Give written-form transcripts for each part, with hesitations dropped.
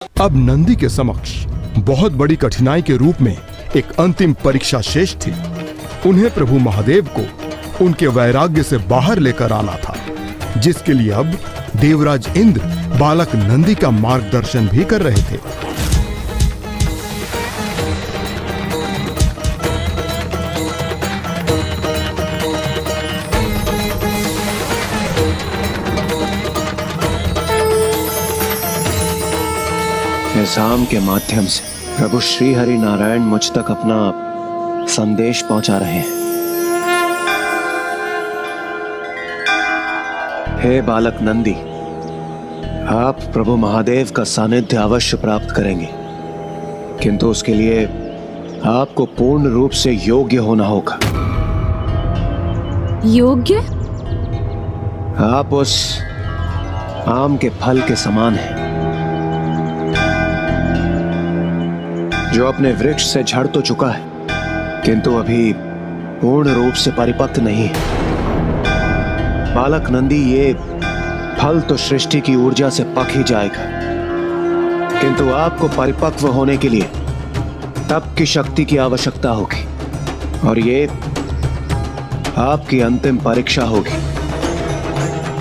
अब नंदी के समक्ष बहुत बड़ी कठिनाई के रूप में एक अंतिम परीक्षा शेष थी। उन्हें प्रभु महादेव को उनके वैराग्य से बाहर लेकर आना था, जिसके लिए अब देवराज इंद्र बालक नंदी का मार्गदर्शन भी कर रहे थे। निजाम के माध्यम से प्रभु श्री हरि नारायण मुझ तक अपना संदेश पहुंचा रहे हैं। हे बालक नंदी, आप प्रभु महादेव का सानिध्य अवश्य प्राप्त करेंगे, किंतु उसके लिए आपको पूर्ण रूप से योग्य होना होगा। योग्य? आप उस आम के फल के समान हैं, जो अपने वृक्ष से झड़ तो चुका है, किंतु अभी पूर्ण रूप से परिपक्व नहीं है। बालक नंदी, ये फल तो सृष्टि की ऊर्जा से पक ही जाएगा, किंतु आपको परिपक्व होने के लिए तप की शक्ति की आवश्यकता होगी, और ये आपकी अंतिम परीक्षा होगी,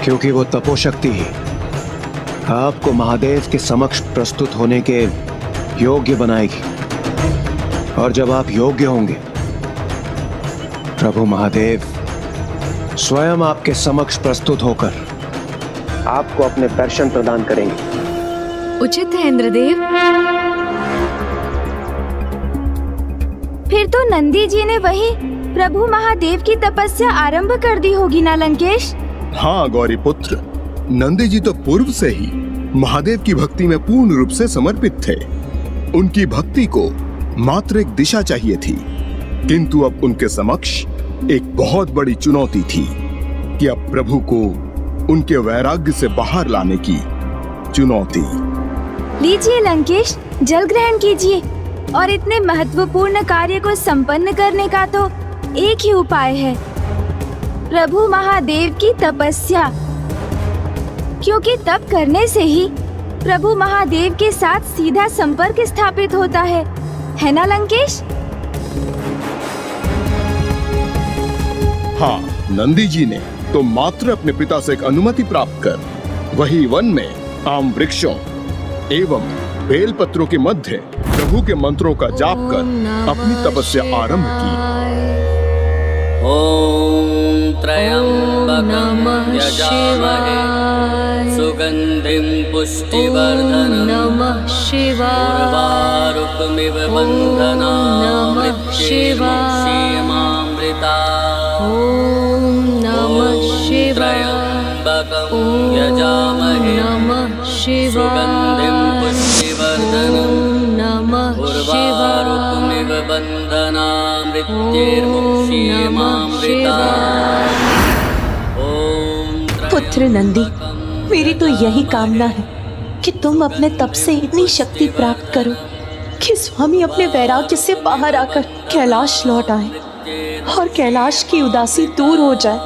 क्योंकि वो तपोशक्ति ही आपको महादेव के समक्ष प्रस्तुत होने के योग्य बनाएगी। और जब आप योग्य होंगे, प्रभु महादेव स्वयं आपके समक्ष प्रस्तुत होकर आपको अपने दर्शन प्रदान करेंगे। उचित है इंद्रदेव। फिर तो नंदी जी ने वही प्रभु महादेव की तपस्या आरंभ कर दी होगी ना लंकेश? हाँ गौरी पुत्र, नंदी जी तो पूर्व से ही महादेव की भक्ति में पूर्ण रूप से समर्पित थे। उनकी भक्ति को मात्र एक दिशा चाहिए थी, किंतु अब उनके समक्ष एक बहुत बड़ी चुनौती थी कि अब प्रभु को उनके वैराग्य से बाहर लाने की चुनौती। लीजिए लंकेश, जल ग्रहण कीजिए, और इतने महत्वपूर्ण कार्य को संपन्न करने का तो एक ही उपाय है, प्रभु महादेव की तपस्या, क्योंकि तप करने से ही प्रभु महादेव के साथ सीधा संपर्क स्थापित होता है ना लंकेश? हाँ, नंदी जी ने तो मात्र अपने पिता से एक अनुमति प्राप्त कर वही वन में आम वृक्षों एवं बेल पत्रों के मध्य प्रभु के मंत्रों का जाप कर अपनी तपस्या आरंभ की। ओम त्र्यंबकं यजामहे सुगंधिं पुष्टिवर्धनम् उर्वारुकमिव बन्धनान् मृत्युर्मुक्षीयमामृता। त्र्यंबकं यजामहे सुगंधिं पुष्टिवर्धनम् उर्वारुकमिव बन्धनान् मृत्युर्मुक्षीयमामृता। पुत्र नंदी, मेरी तो यही कामना है कि तुम अपने तप से इतनी शक्ति प्राप्त करो कि स्वामी अपने वैराग्य से बाहर आकर कैलाश लौट आए और कैलाश की उदासी दूर हो जाए।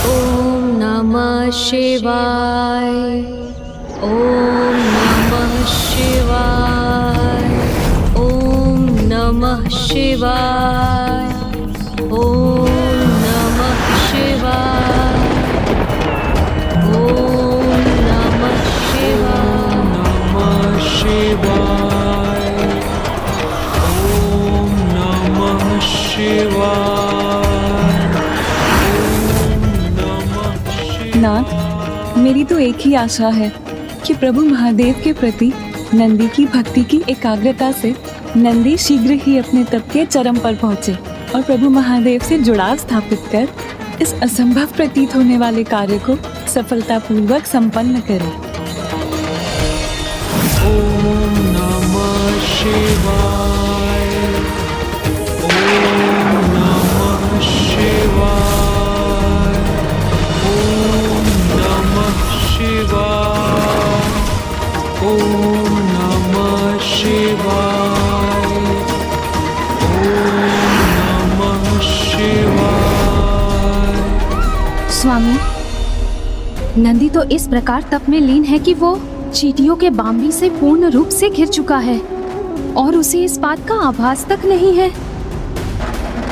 ओम नमः शिवाय, ओम नमः शिवाय, ओम नमः शिवाय, ओम नमः शिवाय, ओम नमः शिवाय, ओम नमः शिवाय, नाथ, मेरी तो एक ही आशा है कि प्रभु महादेव के प्रति नंदी की भक्ति की एकाग्रता से नंदी शीघ्र ही अपने तप के चरम पर पहुँचे और प्रभु महादेव से जुड़ाव स्थापित कर इस असंभव प्रतीत होने वाले कार्य को सफलतापूर्वक संपन्न करे। ओम नमः शिवाय, ओम नमः शिवाय, ओम नमः शिवाय, ओम नमः शिवाय, ओम नमः शिवाय। स्वामी, नंदी तो इस प्रकार तप में लीन है कि वो चींटियों के बाम्बी से पूर्ण रूप से घिर चुका है और उसे इस बात का आभास तक नहीं है।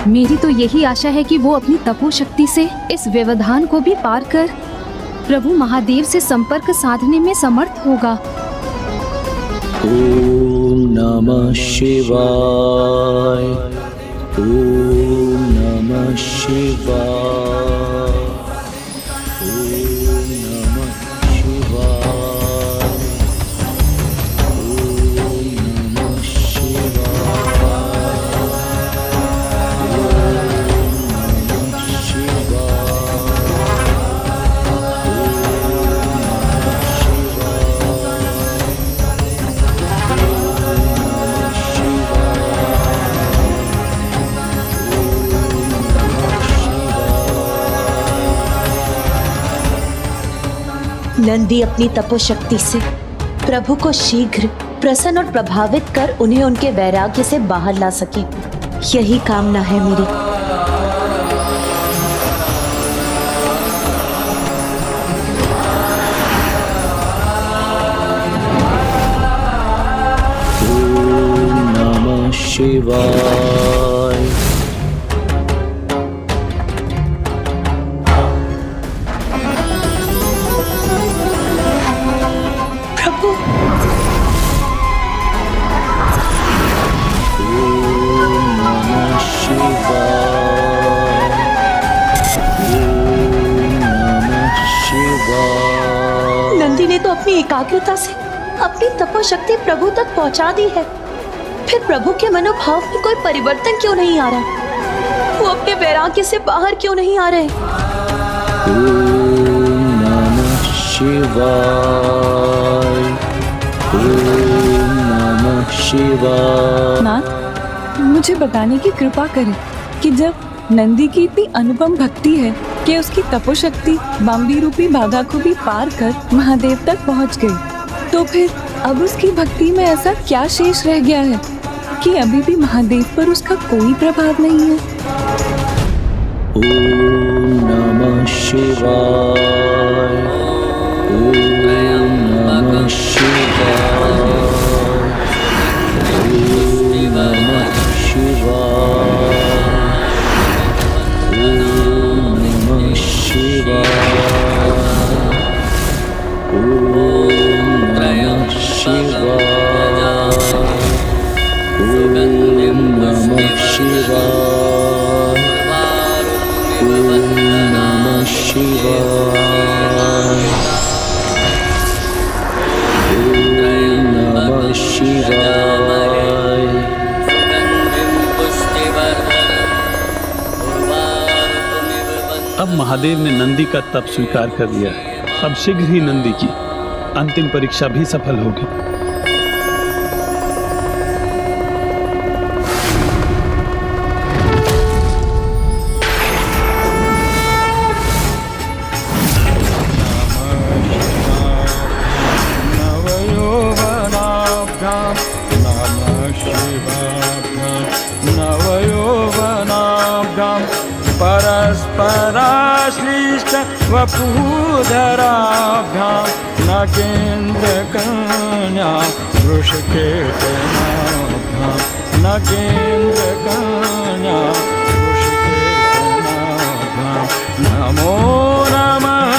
मेरी तो यही आशा है कि वो अपनी तपो शक्ति से इस व्यवधान को भी पार कर प्रभु महादेव से संपर्क साधने में समर्थ होगा। ओम नमः शिवाय। ओम नमः शिवाय। ओम नमः शिवाय। ओम नमः शिवाय। नंदी अपनी तपोशक्ति से प्रभु को शीघ्र प्रसन्न और प्रभावित कर उन्हें उनके वैराग्य से बाहर ला सके, यही कामना है मेरी। ओम नमः शिवाय। प्रभु ओम नमः शिवाय। ओम नमः शिवाय। नंदी ने तो अपनी एकाग्रता से अपनी तपोशक्ति प्रभु तक पहुंचा दी है, फिर प्रभु के मनोभाव में कोई परिवर्तन क्यों नहीं आ रहा? वो अपने वैराग्य से बाहर क्यों नहीं आ रहे? ओम नमः शिवाय। ओम नमः शिवाय। नाथ, मुझे बताने की कृपा करें कि जब नंदी की इतनी अनुपम भक्ति है कि उसकी तपोशक्ति बाम्बी रूपी बाधा को भी पार कर महादेव तक पहुंच गई, तो फिर अब उसकी भक्ति में ऐसा क्या शेष रह गया है कि अभी भी महादेव पर उसका कोई प्रभाव नहीं है? ओम नमः शिवाय। ओम नमः शिवाय। ओम नमः शिवाय। ओम नमः शिवाय। ओम नमः शिवाय। ओम नमः शिवाय। ओम नमः शिवाय। ओम नमः शिवाय। अब महादेव ने नंदी का तप स्वीकार कर लिया है। अब शीघ्र ही नंदी की अंतिम परीक्षा भी सफल होगी। परस्पराश्लिष्ट वपुधराभ्यां नगेन्द्रकन्या वृषकेतनाभ्यां नगेन्द्रकन्या वृषकेतनाभ्यां नमो नमः।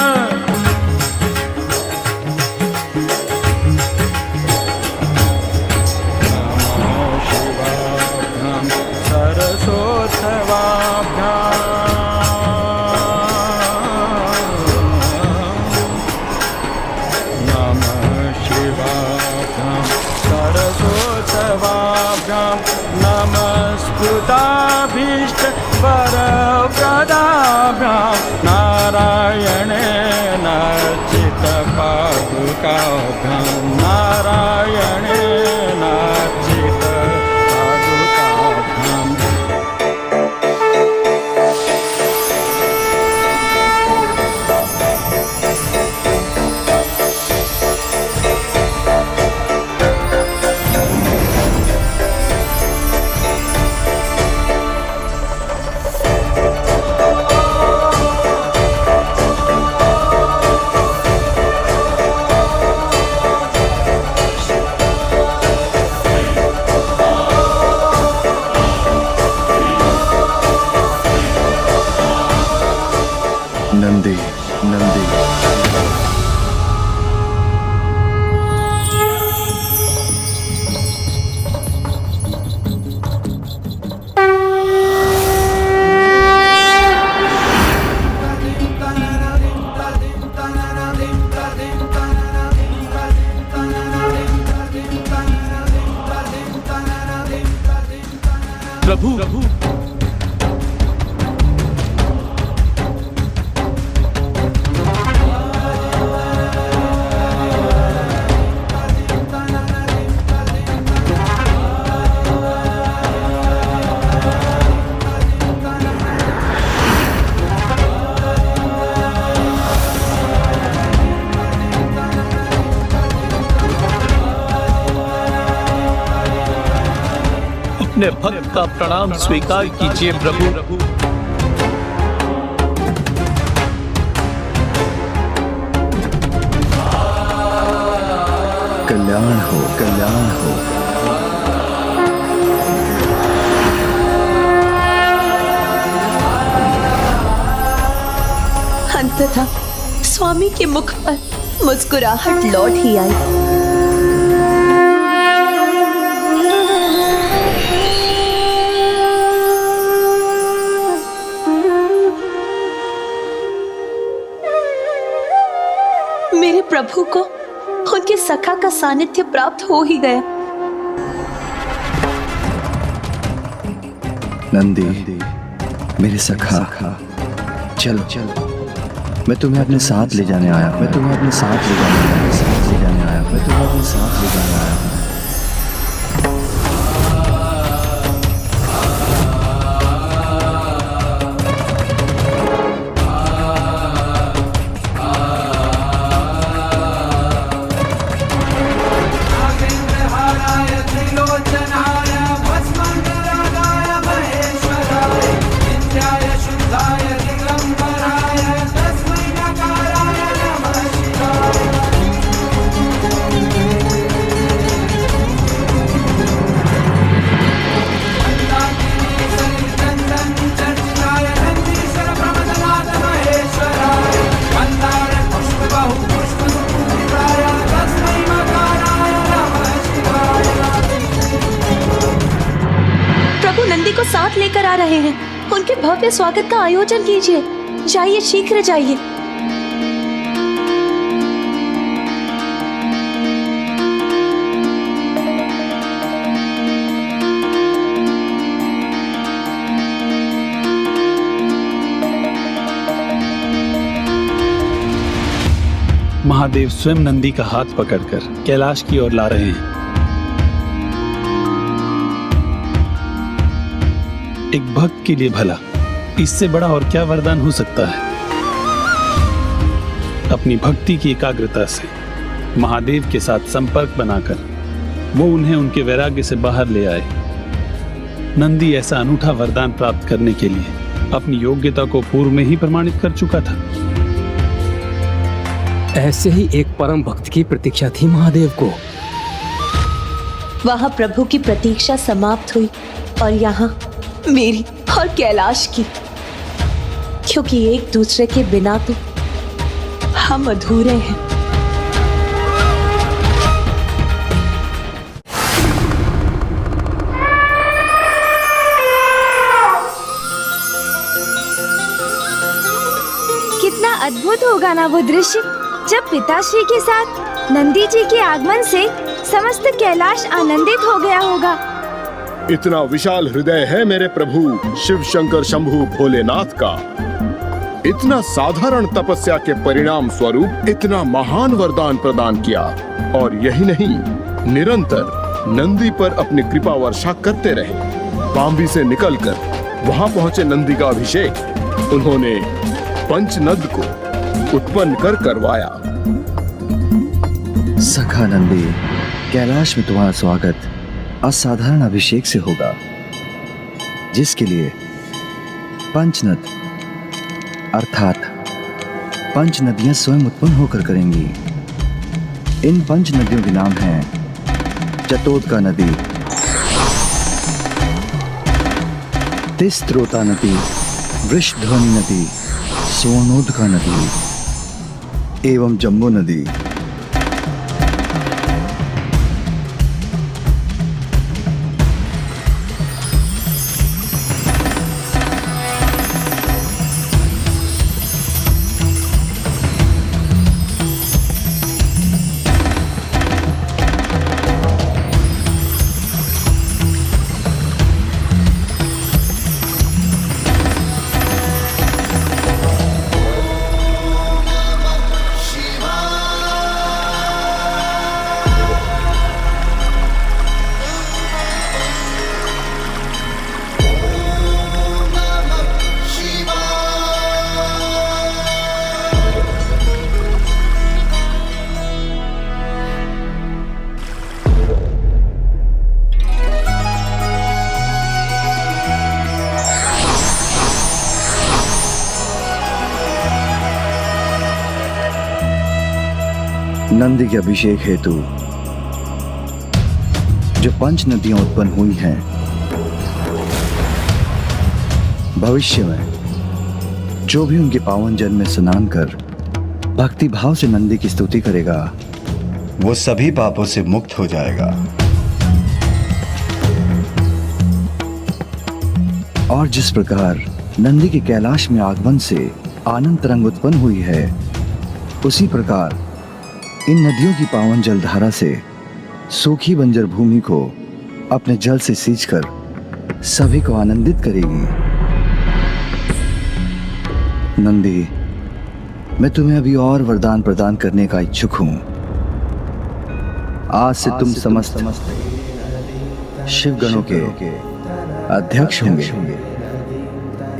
नमस्कृताभीष्ट वरप्रदाभ्यां नारायणेन अर्चित पादुकाभ्यां नारायणेन अर्चित पादुकाभ्यां। प्रभु अपने भक्त का प्रणाम स्वीकार कीजिए प्रभु। कल्याण हो, कल्याण हो। अंततः स्वामी के मुख पर मुस्कुराहट लौट ही आई। मेरे प्रभु को उनके सखा का सानिध्य प्राप्त हो ही गया। नंदी, मेरे सखा, चलो चलो, मैं तुम्हें अपने साथ ले जाने आया, मैं तुम्हें अपने साथ ले जाने आया, साथ ले जाने आया, मैं तुम्हें अपने साथ ले जाने आया हूँ। साथ लेकर आ रहे हैं, उनके भव्य स्वागत का आयोजन कीजिए। जाइए, शीघ्र जाइए। महादेव स्वयं नंदी का हाथ पकड़कर कैलाश की ओर ला रहे हैं। एक भक्त के लिए भला इससे बड़ा और क्या वरदान हो सकता है। अपनी भक्ति की एकाग्रता से महादेव के साथ संपर्क बनाकर वो उन्हें उनके वैराग्य से बाहर ले आए। नंदी ऐसा अनूठा वरदान प्राप्त करने के लिए अपनी योग्यता को पूर्व में ही प्रमाणित कर चुका था। ऐसे ही एक परम भक्त की प्रतीक्षा थी महादेव को। वहां प्रभु की प्रतीक्षा समाप्त हुई और यहाँ मेरी और कैलाश की, क्योंकि एक दूसरे के बिना तो हम अधूरे हैं। कितना अद्भुत होगा ना वो दृश्य, जब पिताश्री के साथ नंदी जी के आगमन से समस्त कैलाश आनंदित हो गया होगा। इतना विशाल हृदय है मेरे प्रभु शिव शंकर शंभु भोलेनाथ का। इतना साधारण तपस्या के परिणाम स्वरूप इतना महान वरदान प्रदान किया, और यही नहीं, निरंतर नंदी पर अपनी कृपा वर्षा करते रहे। बाम्बी से निकलकर वहां पहुंचे नंदी का अभिषेक उन्होंने पंचनद को उत्पन्न कर करवाया। सखा नंदी, कैलाश में तुम्हारा स्वागत असाधारण अभिषेक से होगा, जिसके लिए पंचनद अर्थात पंच नदियां स्वयं उत्पन्न होकर करेंगी। इन पंच नदियों के नाम हैं जतोदका नदी, तिस्त्रोता नदी, वृषध्वनि नदी, स्वर्णोदका नदी एवं जम्बो नदी। नंदी के अभिषेक हेतु जो 5 नदियां उत्पन्न हुई हैं, भविष्य में जो भी उनके पावन जल में स्नान कर भक्ति भाव से नंदी की स्तुति करेगा, वो सभी पापों से मुक्त हो जाएगा। और जिस प्रकार नंदी के कैलाश में आगमन से आनंद तरंग उत्पन्न हुई है, उसी प्रकार इन नदियों की पावन जलधारा से सूखी बंजर भूमि को अपने जल से सींचकर सभी को आनंदित करेगी। नंदी, मैं तुम्हें अभी और वरदान प्रदान करने का इच्छुक हूं। आज से तुम समस्त शिवगणों के अध्यक्ष होंगे।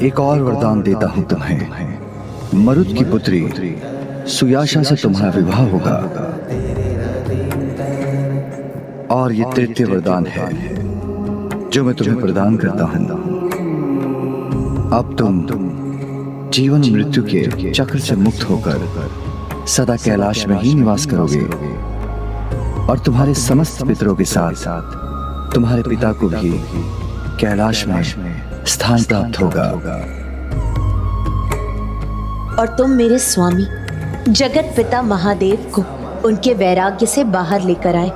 एक और वरदान देता हूं तुम्हें। मरुत की पुत्री सुयाशा से तुम्हारा विवाह होगा। और ये तृतीय वरदान है जो मैं तुम्हें प्रदान करता हूं। अब तुम जीवन मृत्यु के चक्र से मुक्त होकर सदा कैलाश में ही निवास करोगे और तुम्हारे समस्त पितरों के साथ तुम्हारे पिता को भी कैलाश में स्थान प्राप्त होगा। और तुम मेरे स्वामी जगत पिता महादेव को उनके वैराग्य से बाहर लेकर आए।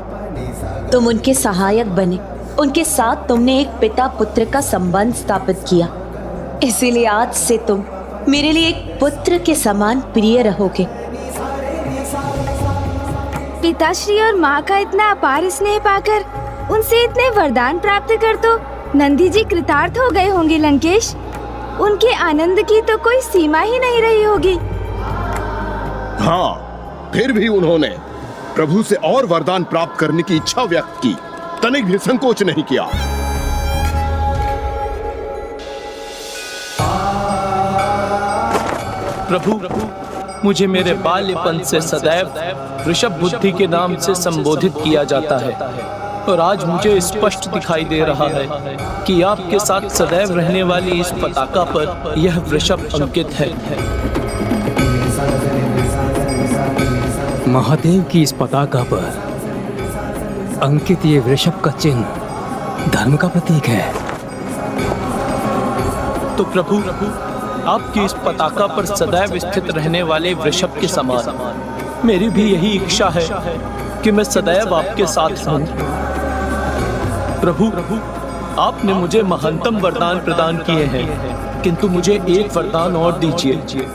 तुम उनके सहायक बने, उनके साथ तुमने एक पिता पुत्र का संबंध स्थापित किया। इसीलिए आज से तुम मेरे लिए एक पुत्र के समान प्रिय रहोगे। पिताश्री और माँ का इतना अपार स्नेह पाकर उनसे इतने वरदान प्राप्त कर तो नंदी जी कृतार्थ हो गए होंगे लंकेश। उनके आनंद की तो कोई सीमा ही नहीं रही होगी। हाँ, फिर भी उन्होंने प्रभु से और वरदान प्राप्त करने की इच्छा व्यक्त की, तनिक भी संकोच नहीं किया। प्रभु, मुझे मेरे बाल्यपन से सदैव ऋषभ बुद्धि के नाम से संबोधित किया जाता है और आज मुझे स्पष्ट दिखाई दे रहा है कि आपके साथ सदैव रहने वाली इस पताका पर यह वृषभ अंकित है। महादेव की इस पताका पर अंकित ये वृषभ का चिन्ह धर्म का प्रतीक है। तो प्रभु, आपकी इस पताका पर सदैव स्थित रहने वाले वृषभ के समान मेरी भी यही इच्छा है कि मैं सदैव आपके साथ रहूं। प्रभु, आपने मुझे महानतम वरदान प्रदान किए हैं, किंतु मुझे एक वरदान और दीजिए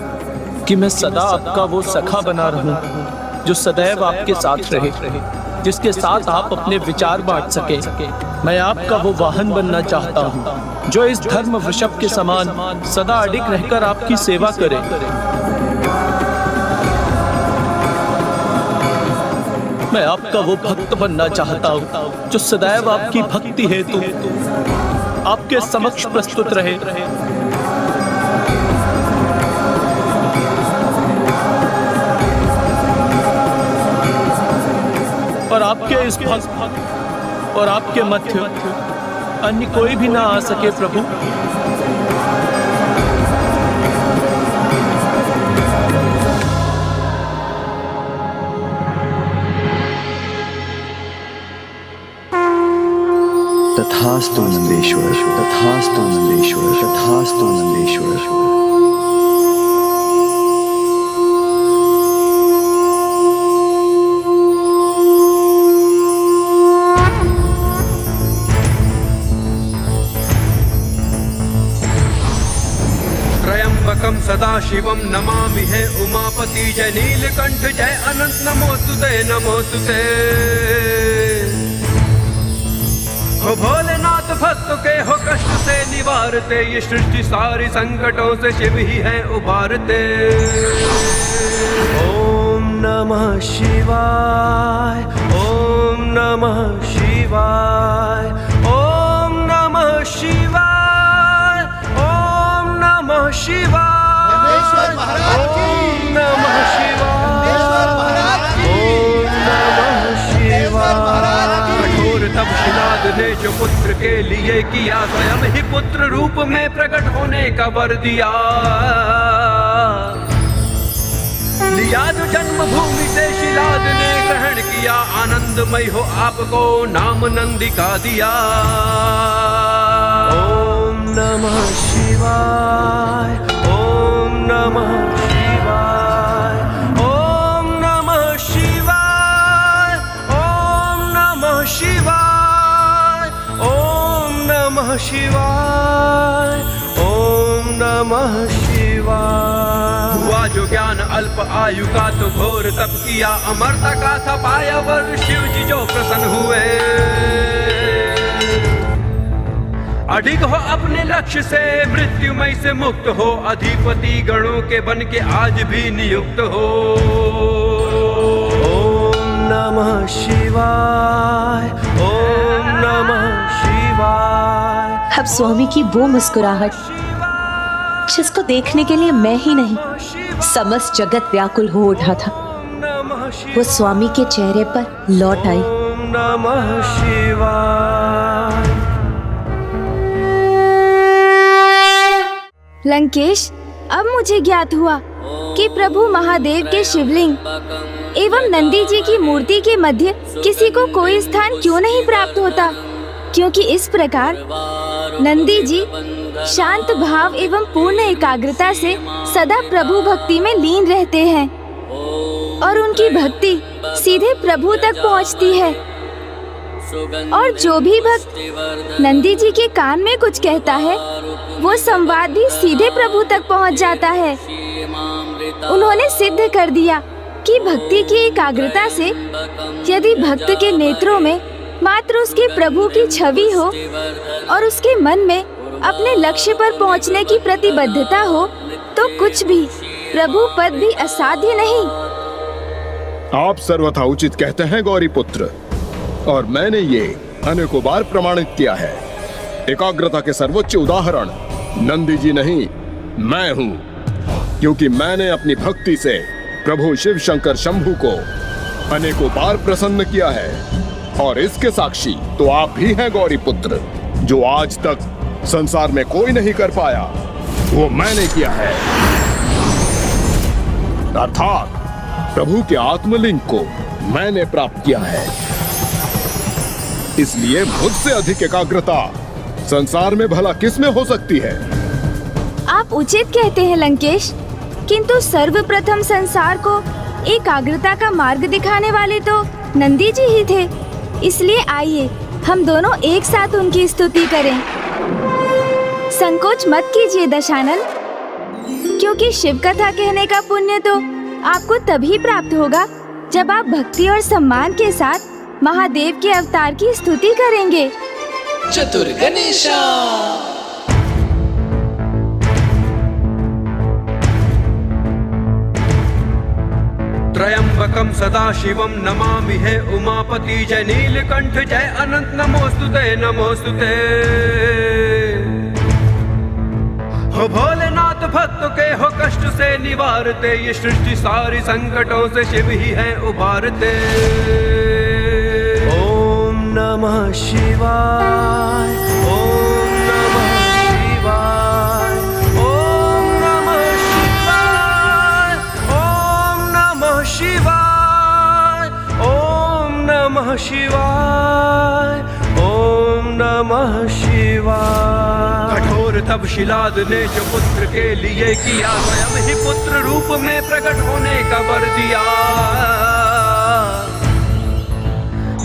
कि मैं सदा आपका वो सखा बना रहूं जो सदैव आपके साथ रहे, जिसके साथ आप अपने विचार बांट सके। मैं आपका वो वाहन बनना चाहता हूँ जो इस धर्म वृषभ के समान सदा अडिग रहकर आपकी सेवा करे। मैं आपका वो भक्त बनना चाहता हूँ जो सदैव आपकी भक्ति हेतु आपके समक्ष प्रस्तुत रहे। और आपके इस भक्त और आपके मध्य अन्य कोई भी ना आ सके प्रभु। तथास्तु नंदेश्वर, तथास्तु नंदेश्वर, तथास्तु नंदेश्वर। त्र्यंबकं सदाशिवं नमामि है उमापति जय नीलकंठ जय अनंत नमोस्तुते नमोस्तुते। हो भोलेनाथ भक्तों के हो कष्ट से निवारते, ये सृष्टि सारी संकटों से शिव ही है उबारते। ओम नमः शिवाय, ओम नमः शिवाय, ओम नमः शिवाय, ओम नमः शिवाय, ओम नमः शिवाय, ओम नमः शिवाय। तब शिनाद ने जो पुत्र के लिए किया, स्वयं ही पुत्र रूप में प्रकट होने का वर दिया। लिया जो जन्मभूमि से शिलाद ने ग्रहण किया, आनंदमय हो आपको नाम नंदी का दिया। ओम नमः शिवाय, ओम नमः शिवाय, ओम नमः शिवाय, ओम नमः शिवाय, ओम नमः शिवाय, ओम नमः शिवाय। हुआ जो ज्ञान अल्प आयु का तो घोर तप किया, अमरता का था पाया वर शिव जी जो प्रसन्न हुए। अडिग हो अपने लक्ष्य से, मृत्युमय से मुक्त हो, अधिपति गणों के बन के आज भी नियुक्त हो। ओम नमः शिवाय, ओम नमः शिवाय। अब स्वामी की वो मुस्कुराहट जिसको देखने के लिए मैं ही नहीं समस्त जगत व्याकुल हो उठा था, वो स्वामी के चेहरे पर लौट आई। ओम नमः शिवाय। लंकेश, अब मुझे ज्ञात हुआ कि प्रभु महादेव के शिवलिंग एवं नंदी जी की मूर्ति के मध्य किसी को कोई स्थान क्यों नहीं प्राप्त होता, क्योंकि इस प्रकार नंदी जी शांत भाव एवं पूर्ण एकाग्रता से सदा प्रभु भक्ति में लीन रहते हैं और उनकी भक्ति सीधे प्रभु तक पहुंचती है। और जो भी भक्त नंदी जी के कान में कुछ कहता है, वो संवाद भी सीधे प्रभु तक पहुंच जाता है। उन्होंने सिद्ध कर दिया कि भक्ति की एकाग्रता से यदि भक्त के नेत्रों में मात्र उसके प्रभु की छवि हो और उसके मन में अपने लक्ष्य पर पहुंचने की प्रतिबद्धता हो, तो कुछ भी प्रभु पद भी असाध्य नहीं। आप सर्वथा उचित कहते हैं गौरी पुत्र, और मैंने ये अनेकों बार प्रमाणित किया है। एकाग्रता के सर्वोच्च उदाहरण नंदी जी नहीं, मैं हूँ, क्योंकि मैंने अपनी भक्ति से प्रभु शिव शंकर शंभु को अनेकों बार प्रसन्न किया है। और इसके साक्षी तो आप भी हैं गौरी पुत्र, जो आज तक संसार में कोई नहीं कर पाया, वो मैंने किया है। अर्थात प्रभु के आत्मलिंग को मैंने प्राप्त किया है। इसलिए मुझसे अधिक एकाग्रता संसार में भला किस में हो सकती है? आप उचित कहते हैं लंकेश, किंतु सर्वप्रथम संसार को एकाग्रता का मार्ग दिखाने वाले तो नंदी जी ही थे। इसलिए आइए हम दोनों एक साथ उनकी स्तुति करें। संकोच मत कीजिए दशानन, क्योंकि शिव कथा कहने का पुण्य तो आपको तभी प्राप्त होगा जब आप भक्ति और सम्मान के साथ महादेव के अवतार की स्तुति करेंगे। चतुर गणेशा। त्रयंबकम सदा शिवम नमामि है उमापति, जय नीलकंठ जय अनंत नमोस्तुते नमोस्तुते। हो भोलेनाथ भक्त के हो कष्ट से निवारते, ये सृष्टि सारी संकटों से शिव ही है उबारते। ओम नमः शिवाय, ओम नमः शिवाय, ओम नमः शिवाय, ओम नमः शिवाय, ओम नमः शिवाय, ओम नमः शिवाय। कठोर तप शिलाद ने जो पुत्र के लिए किया, स्वयं ही पुत्र रूप में प्रकट होने का वर दिया।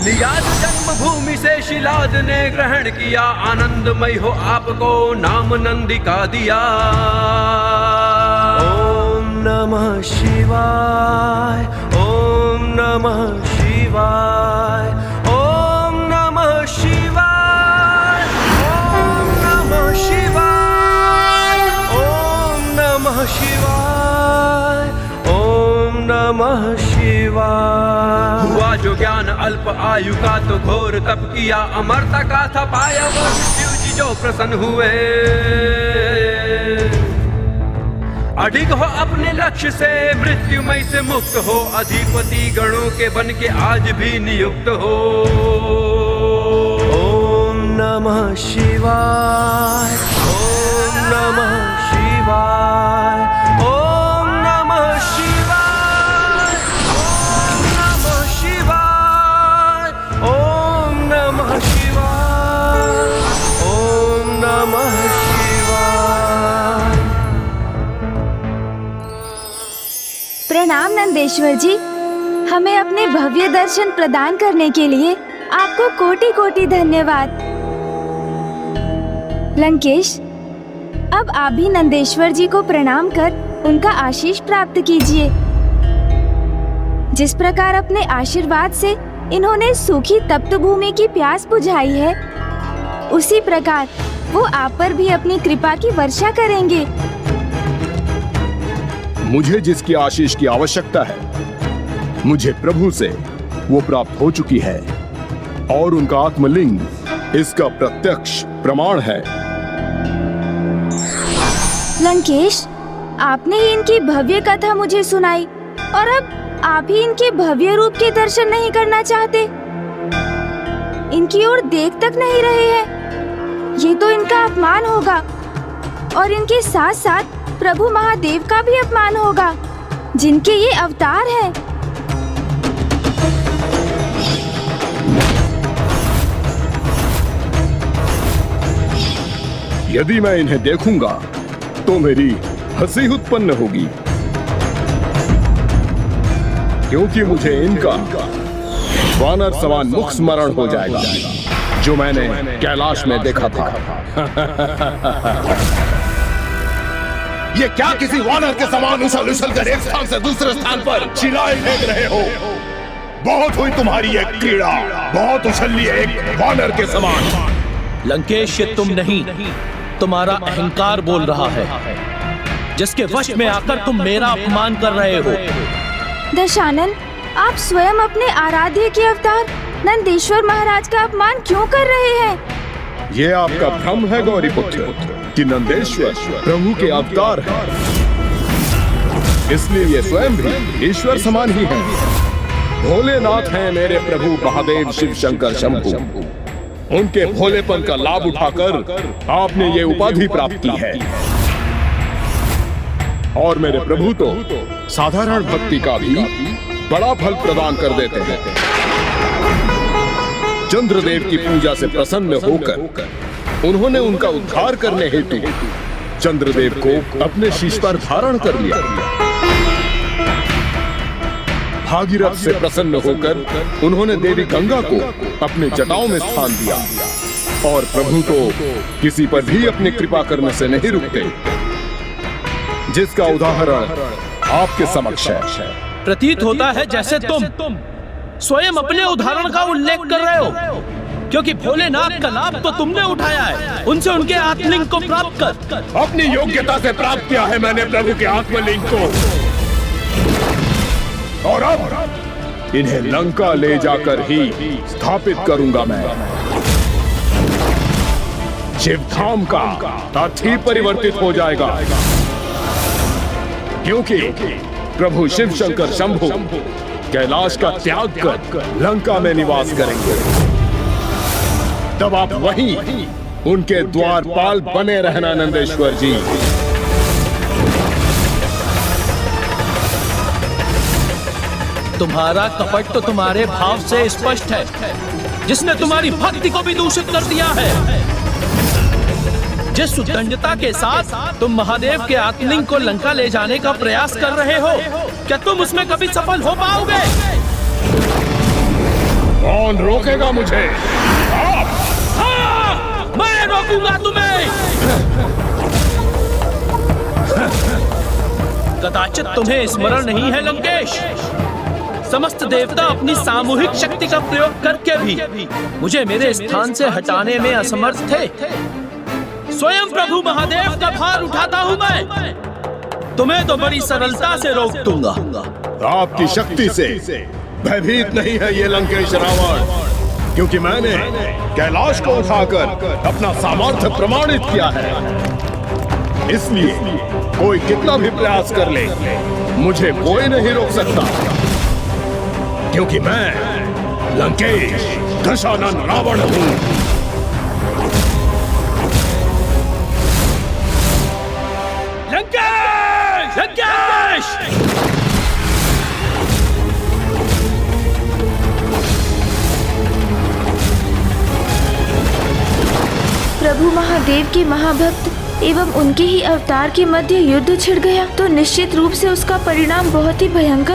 लिया जो जन्मभूमि से शिलाद ने ग्रहण किया, आनंदमय हो आपको नाम नंदी का दिया। ओम नमः शिवाय, ओम नमः शिवाय, ओम नमः शिवाय, ओम नमः शिवाय, ओम नमः शिवाय, ओम नमः शिवाय। हुआ जो ज्ञान अल्प आयु का तो घोर तप किया, अमरता का था पाया वर शिव जी जो प्रसन्न हुए। अडिग हो अपने लक्ष्य से, मृत्युमय से मुक्त हो, अधिपति गणों के बन के आज भी नियुक्त हो। ओम नमः शिवाय, ओम नमः शिवाय, ओम नमः शिवाय, नमः शिवाय। प्रणाम नंदेश्वर जी, हमें अपने भव्य दर्शन प्रदान करने के लिए आपको कोटि कोटि धन्यवाद। लंकेश, अब आप भी नंदेश्वर जी को प्रणाम कर उनका आशीष प्राप्त कीजिए। जिस प्रकार अपने आशीर्वाद से इन्होंने सूखी तप्त भूमि की प्यास बुझाई है, उसी प्रकार वो आप पर भी अपनी कृपा की वर्षा करेंगे। मुझे जिसकी आशीष की आवश्यकता है, मुझे प्रभु से वो प्राप्त हो चुकी है और उनका आत्मलिंग इसका प्रत्यक्ष प्रमाण है। लंकेश, आपने ही इनकी भव्य कथा मुझे सुनाई और अब आप ही इनके भव्य रूप के दर्शन नहीं करना चाहते, इनकी ओर देख तक नहीं रहे हैं। ये तो इनका अपमान होगा और इनके साथ साथ प्रभु महादेव का भी अपमान होगा, जिनके ये अवतार हैं। यदि मैं इन्हें देखूंगा तो मेरी हंसी उत्पन्न होगी, क्योंकि मुझे इनका वानर समान मुख स्मरण हो जाएगा जो मैंने कैलाश में देखा था। ये क्या किसी वानर के समान उछल उछल कर एक स्थान से दूसरे स्थान पर चिल्लाए फेंक रहे हो? बहुत हुई तुम्हारी ये क्रीड़ा, बहुत उछल ली एक वानर के समान। लंकेश, ये तुम नहीं, तुम्हारा अहंकार बोल रहा है, जिसके वश में आकर तुम मेरा अपमान कर रहे हो। दशानन, आप स्वयं अपने आराध्य के अवतार नंदेश्वर महाराज का अपमान क्यों कर रहे हैं? ये आपका भ्रम है गौरी पुत्र कि नंदेश्वर प्रभु के अवतार हैं, इसलिए ये स्वयं भी ईश्वर समान ही हैं। भोलेनाथ हैं मेरे प्रभु महादेव शिव शंकर शंभु। उनके भोलेपन का लाभ उठाकर आपने ये उपाधि प्राप्त की है। और मेरे प्रभु तो साधारण भक्ति का भी बड़ा फल प्रदान कर देते हैं। चंद्रदेव की पूजा से प्रसन्न होकर उन्होंने उनका उद्धार करने हेतु चंद्रदेव को अपने शीश पर धारण कर लिया। भागीरथ से प्रसन्न होकर उन्होंने देवी गंगा को अपने जटाओं में स्थान दिया। और प्रभु तो किसी पर भी अपनी कृपा करने से नहीं रुकते, जिसका उदाहरण आपके समक्ष है। प्रतीत होता है जैसे तुम स्वयं अपने उदाहरण का उल्लेख कर रहे हो, क्योंकि भोलेनाथ का लाभ तो तुमने उठाया है। उनसे उनके आत्मलिंग को प्राप्त कर। अपनी योग्यता से प्राप्त किया है मैंने प्रभु के आत्मलिंग को, और अब इन्हें लंका ले जाकर ही स्थापित करूंगा मैं। शिवधाम का अर्थ ही परिवर्तित हो जाएगा, क्योंकि प्रभु शिव शंकर शंभु कैलाश का त्याग कर लंका में निवास करेंगे। तब आप वहीं उनके द्वारपाल बने रहना नंदेश्वर जी। तुम्हारा कपट तो तुम्हारे भाव से स्पष्ट है, जिसने तुम्हारी भक्ति को भी दूषित कर दिया है। जिस उद्दंडता के साथ तुम महादेव के आत्मलिंग को लंका ले जाने का प्रयास कर रहे हो, क्या तुम उसमें कभी सफल हो पाओगे? कौन रोकेगा मुझे? मैं रोकूंगा तुम्हें। कदाचित तुम्हें स्मरण नहीं है लंकेश, समस्त देवता अपनी सामूहिक शक्ति का प्रयोग करके भी मुझे मेरे स्थान से हटाने में असमर्थ थे। स्वयं प्रभु महादेव का भार उठाता हूँ मैं। तुम्हें तो बड़ी सरलता से रोक दूंगा। आपकी शक्ति से भयभीत नहीं है ये लंकेश रावण, क्योंकि मैंने कैलाश को उठाकर अपना सामर्थ्य प्रमाणित किया है। इसलिए कोई कितना भी प्रयास कर ले, मुझे कोई नहीं रोक सकता, क्योंकि मैं लंकेश दशानन रावण हूँ। लंकेश! लंकेश! प्रभु प्रभु महादेव के महाभक्त एवं उनके ही अवतार के मध्य युद्ध छिड़ गया तो निश्चित रूप से उसका परिणाम बहुत ही भयंकर